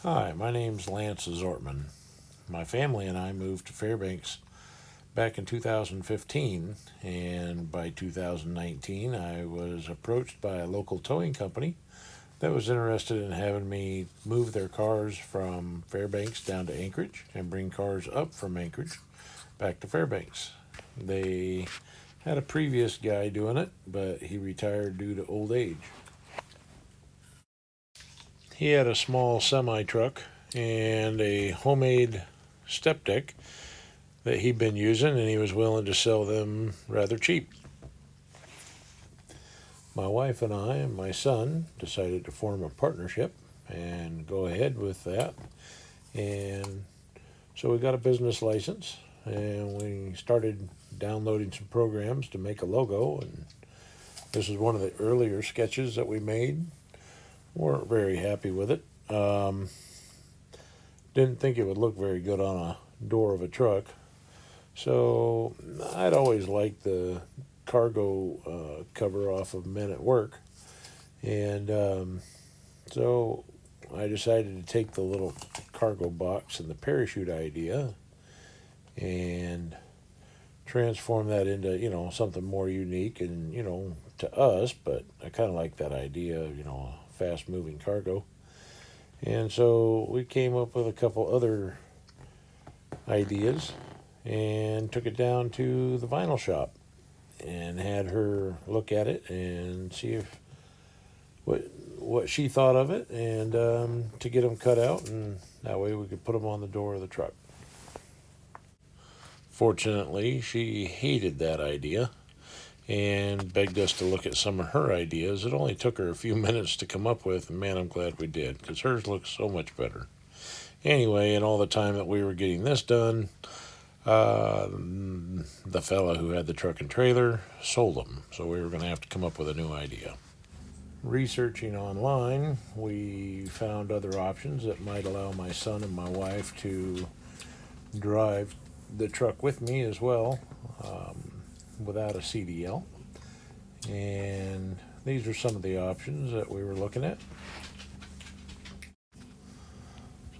Hi, my name's Lance Zortman. My family and I moved to Fairbanks back in 2015, and by 2019 I was approached by a local towing company that was interested in having me move their cars from Fairbanks down to Anchorage and bring cars up from Anchorage back to Fairbanks. They had a previous guy doing it, but he retired due to old age. He had a small semi-truck and a homemade step deck that he'd been using, and he was willing to sell them rather cheap. My wife and I and my son decided to form a partnership and go ahead with that. And so we got a business license and we started downloading some programs to make a logo. And this is one of the earlier sketches that we made. Weren't very happy with it. Didn't think it would look very good on a door of a truck. So I'd always liked the cargo cover off of Men at Work. And so I decided to take the little cargo box and the parachute idea and transform that into, something more unique and, to us, but I kind of like that idea, fast moving cargo. And so we came up with a couple other ideas and took it down to the vinyl shop and had her look at it and see if what she thought of it, and to get them cut out, and that way we could put them on the door of the truck. Fortunately, she hated that idea and begged us to look at some of her ideas. It only took her a few minutes to come up with, and man, I'm glad we did, because hers looks so much better. Anyway, in all the time that we were getting this done, the fella who had the truck and trailer sold them, so we were going to have to come up with a new idea. Researching online, we found other options that might allow my son and my wife to drive the truck with me as well, without a CDL. And these are some of the options that we were looking at.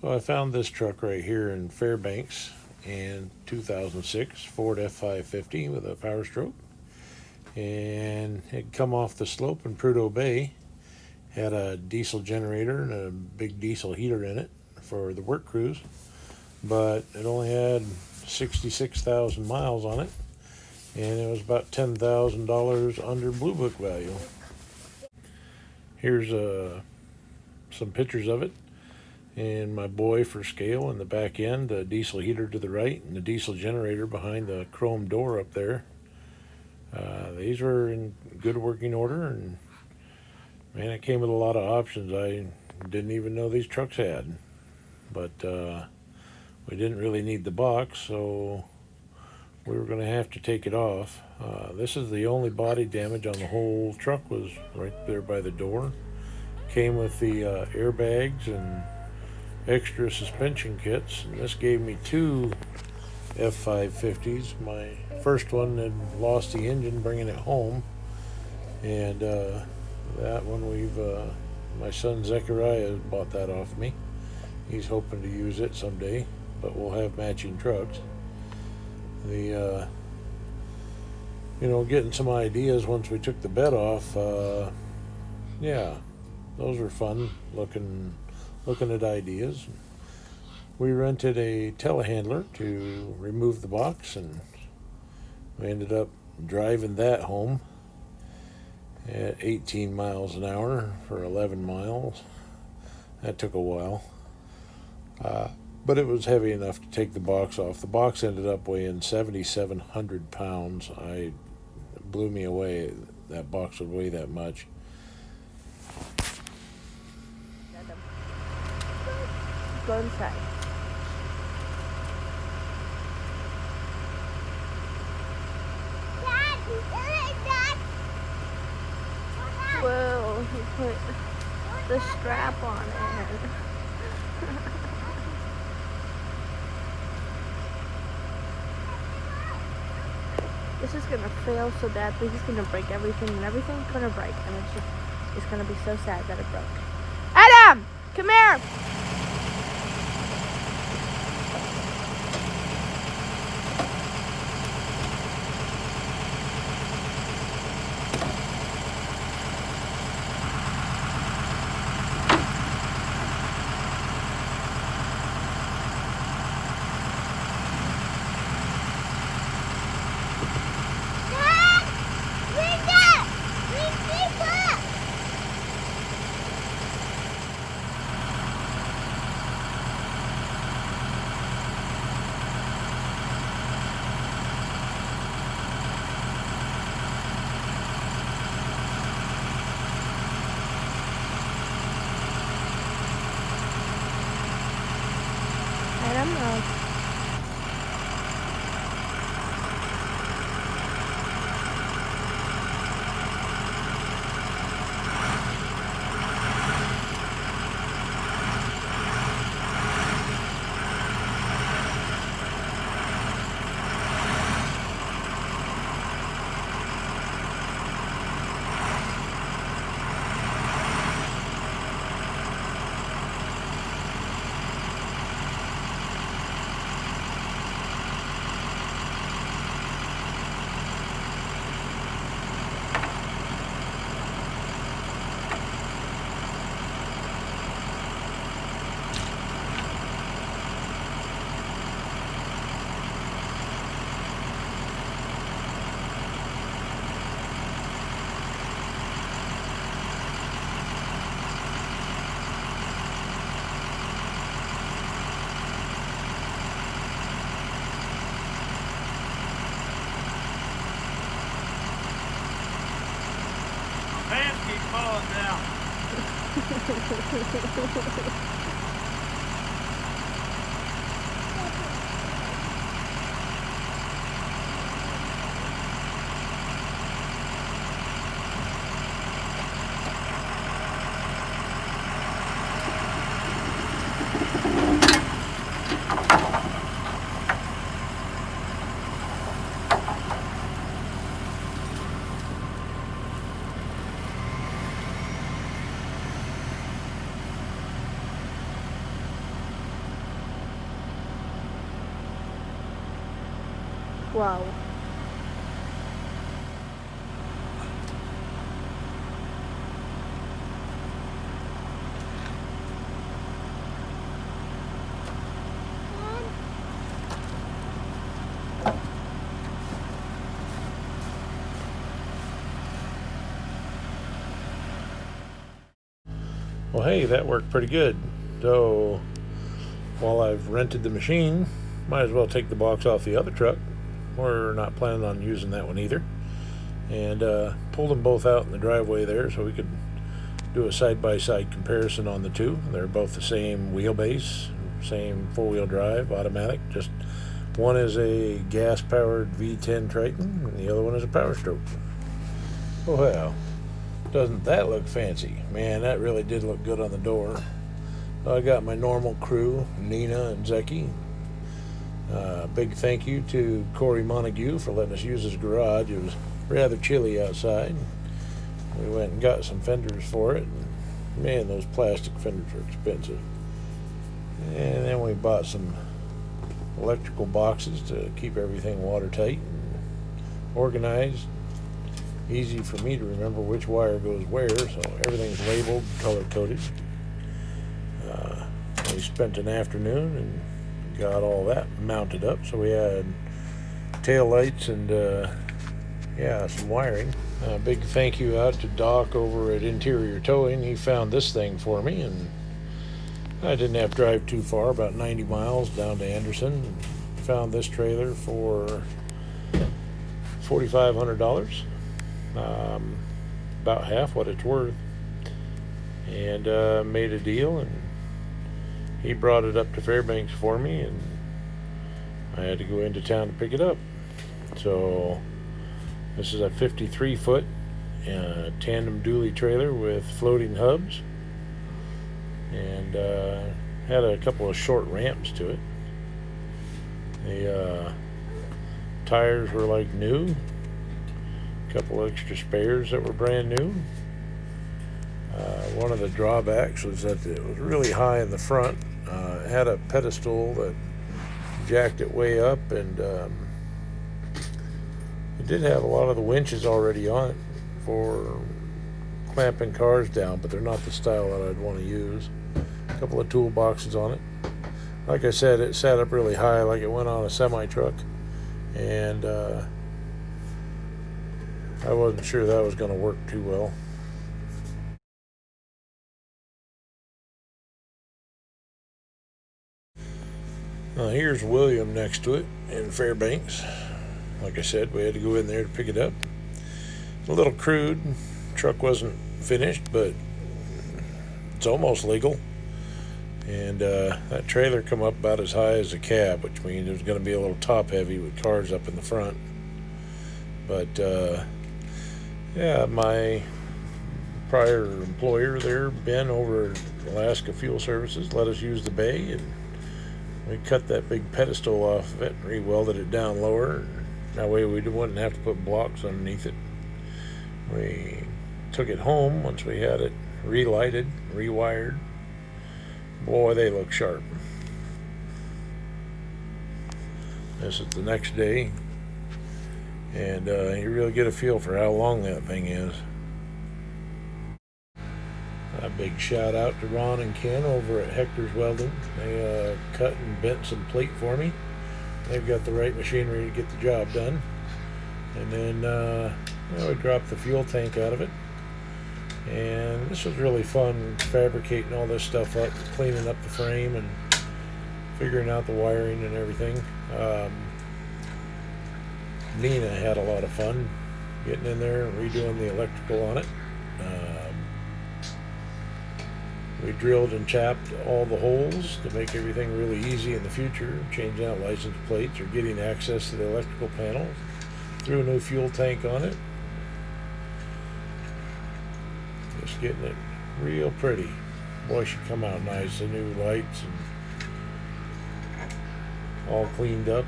So I found this truck right here in Fairbanks in 2006, Ford F550 with a Power Stroke. And it come off the slope in Prudhoe Bay. Had a diesel generator and a big diesel heater in it for the work crews. But it only had 66,000 miles on it, and it was about $10,000 under Blue Book value. Here's some pictures of it, and my boy for scale in the back end, the diesel heater to the right, and the diesel generator behind the chrome door up there. These were in good working order, and man, it came with a lot of options I didn't even know these trucks had. But we didn't really need the box, so we were going to have to take it off. This is the only body damage on the whole truck, was right there by the door. Came with the airbags and extra suspension kits, and this gave me two F550s. My first one had lost the engine bringing it home, and that one my son Zechariah bought that off me. He's hoping to use it someday, but we'll have matching trucks. Getting some ideas once we took the bed off, yeah, those were fun looking at ideas. We rented a telehandler to remove the box, and we ended up driving that home at 18 miles an hour for 11 miles. That took a while. But it was heavy enough to take the box off. The box ended up weighing 7,700 pounds. It blew me away that box would weigh that much. Go inside. Whoa, he put the strap on it. This is gonna fail so badly. He's gonna break everything, and everything's gonna break, and it's gonna be so sad that it broke. Adam, come here. camera. Pants keep falling down. Wow. Well, hey, that worked pretty good. So, while I've rented the machine, might as well take the box off the other truck. We're not planning on using that one either. And pulled them both out in the driveway there so we could do a side-by-side comparison on the two. They're both the same wheelbase, same four-wheel drive, automatic. Just one is a gas-powered V10 Triton, and the other one is a Power Stroke. Oh, well. Doesn't that look fancy? Man, that really did look good on the door. I got my normal crew, Nina and Zeki. Big thank you to Corey Montague for letting us use his garage. It was rather chilly outside. We went and got some fenders for it. Man, those plastic fenders are expensive. And then we bought some electrical boxes to keep everything watertight and organized. Easy for me to remember which wire goes where, so everything's labeled, color-coded. We spent an afternoon and got all that mounted up, so we had tail lights and some wiring. Big thank you out to Doc over at Interior Towing. He found this thing for me, and I didn't have to drive too far, about 90 miles down to Anderson. Found this trailer for $4,500. About half what it's worth, and made a deal, and he brought it up to Fairbanks for me, and I had to go into town to pick it up. So this is a 53-foot tandem dually trailer with floating hubs, and had a couple of short ramps to it. The tires were like new. Couple extra spares that were brand new. One of the drawbacks was that it was really high in the front. It had a pedestal that jacked it way up, and it did have a lot of the winches already on it for clamping cars down, but they're not the style that I'd want to use. A couple of toolboxes on it. Like I said, it sat up really high, like it went on a semi-truck, and I wasn't sure that was going to work too well. Here's William next to it in Fairbanks. Like I said, we had to go in there to pick it up. A little crude. Truck wasn't finished, but it's almost legal. And that trailer come up about as high as a cab, which means it was going to be a little top heavy with cars up in the front. But yeah, my prior employer there, Ben, over at Alaska Fuel Services, let us use the bay, and we cut that big pedestal off of it and re-welded it down lower. And that way we wouldn't have to put blocks underneath it. We took it home once we had it relighted, rewired. Boy, they look sharp. This is the next day, and you really get a feel for how long that thing is. A big shout out to Ron and Ken over at Hector's Welding. They cut and bent some plate for me. They've got the right machinery to get the job done. And then we dropped the fuel tank out of it. And this was really fun, fabricating all this stuff up, cleaning up the frame and figuring out the wiring and everything. Nina had a lot of fun getting in there and redoing the electrical on it. We drilled and chapped all the holes to make everything really easy in the future, changing out license plates or getting access to the electrical panels. Threw a new fuel tank on it. Just getting it real pretty. Boy, she come out nice. The new lights and all cleaned up,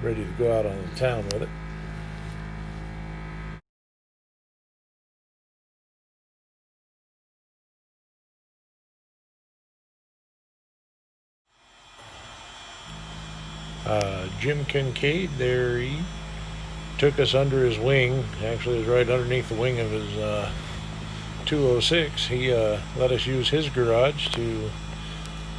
ready to go out on the town with it. Jim Kincaid there, he took us under his wing. Actually, it was right underneath the wing of his 206. He let us use his garage to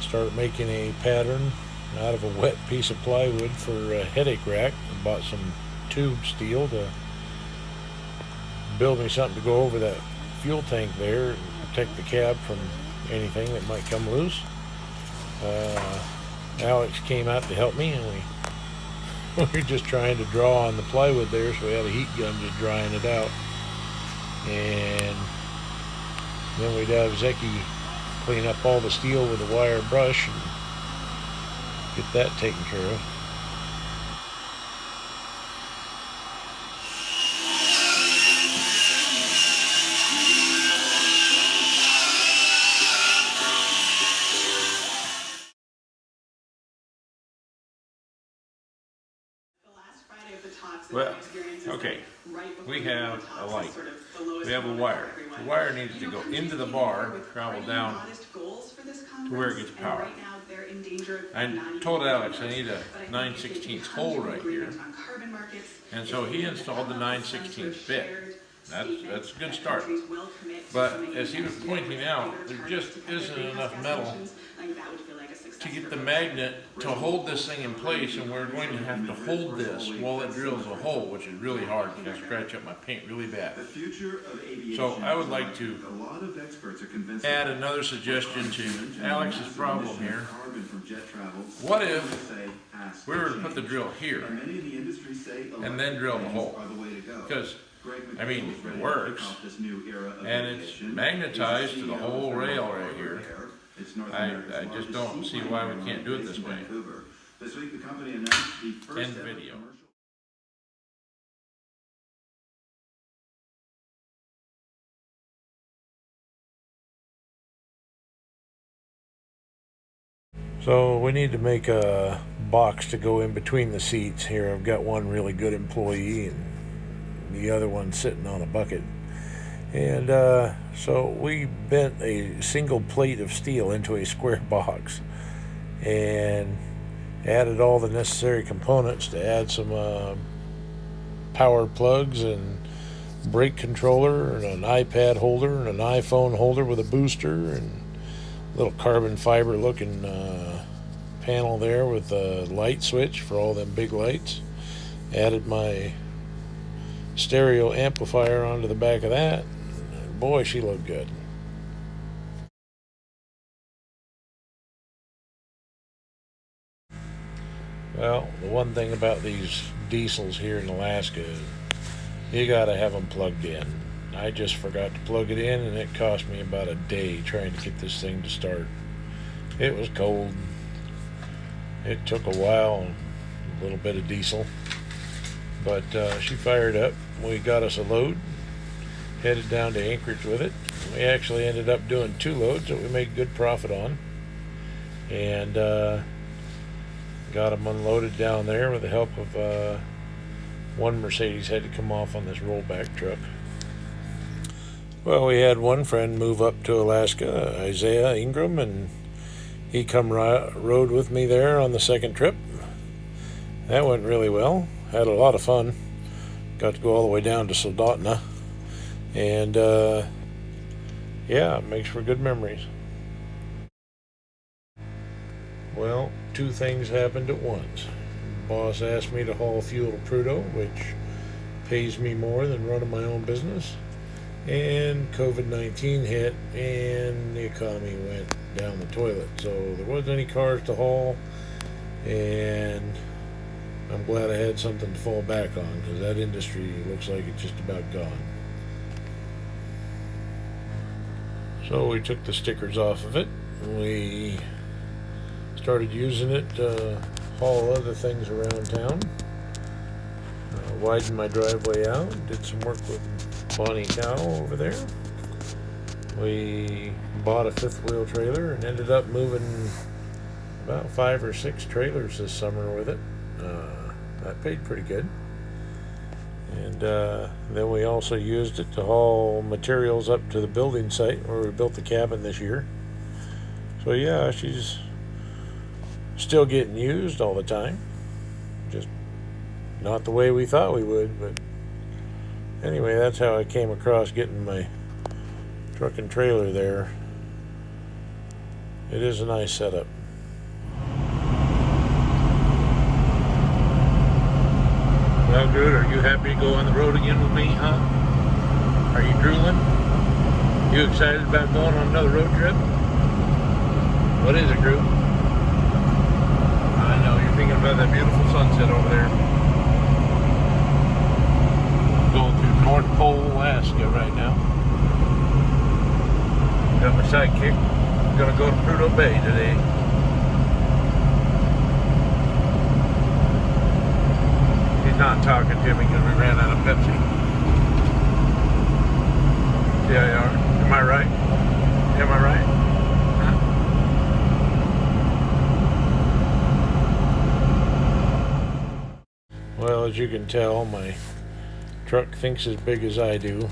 start making a pattern out of a wet piece of plywood for a headache rack. I bought some tube steel to build me something to go over that fuel tank there and protect the cab from anything that might come loose. Alex came out to help me, and we were just trying to draw on the plywood there, so we had a heat gun just drying it out. And then we'd have Zeki clean up all the steel with a wire brush and get that taken care of. Well, okay, we have a light, we have a wire. The wire needs to go into the bar, travel down to where it gets power. I told Alex I need a 9/16 hole right here, and so he installed the 9/16 bit. That's a good start. But as he was pointing out, there just isn't enough metal to get the magnet to hold this thing in place, and we're going to have to hold this while it drills a hole, which is really hard because I scratch up my paint really bad. So I would like to add another suggestion to Alex's problem here. What if we were to put the drill here and then drill the hole? Because I mean, it works, and it's magnetized to the whole rail right here. I just don't see why we can't do it this way. End video. So we need to make a box to go in between the seats here. I've got one really good employee and the other one sitting on a bucket. And so we bent a single plate of steel into a square box and added all the necessary components to add some power plugs and brake controller and an iPad holder and an iPhone holder with a booster and a little carbon fiber looking panel there with a light switch for all them big lights. Added my stereo amplifier onto the back of that. Boy, she looked good. Well, the one thing about these diesels here in Alaska is you gotta have them plugged in. I just forgot to plug it in, and it cost me about a day trying to get this thing to start. It was cold. It took a while, a little bit of diesel, but she fired up. We got us a load, headed down to Anchorage with it. We actually ended up doing 2 loads that we made good profit on, and got them unloaded down there with the help of one Mercedes had to come off on this rollback truck. Well, we had one friend move up to Alaska, Isaiah Ingram, and he come rode with me there on the second trip. That went really well. Had a lot of fun. Got to go all the way down to Soldotna, and yeah, it makes for good memories. Well, 2 things happened at once. Boss asked me to haul fuel to Prudhoe, which pays me more than running my own business. And COVID-19 hit, and the economy went down the toilet. So there wasn't any cars to haul, and I'm glad I had something to fall back on, because that industry looks like it's just about gone. So we took the stickers off of it. We started using it to haul other things around town. Widened my driveway out. Did some work with Bonnie Cow over there. We bought a 5th wheel trailer and ended up moving about 5 or 6 trailers this summer with it. That paid pretty good. And then we also used it to haul materials up to the building site where we built the cabin this year. So yeah, she's still getting used all the time. Just not the way we thought we would, but anyway, that's how I came across getting my truck and trailer there. It is a nice setup. Well, Groot, are you happy to go on the road again with me, huh? Are you drooling? You excited about going on another road trip? What is it, Groot? I know, you're thinking about that beautiful sunset over there. Going through North Pole, Alaska right now. Got my sidekick. Gonna go to Prudhoe Bay today. He's not talking to me because we ran out of Pepsi. Yeah, you are. Am I right? Am I right? Well, as you can tell, my truck thinks as big as I do.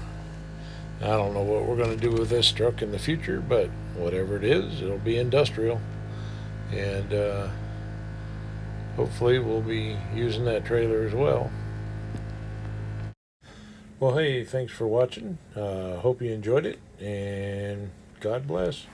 I don't know what we're going to do with this truck in the future, but whatever it is, it'll be industrial. And hopefully we'll be using that trailer as well. Well, hey, thanks for watching. Hope you enjoyed it, and God bless.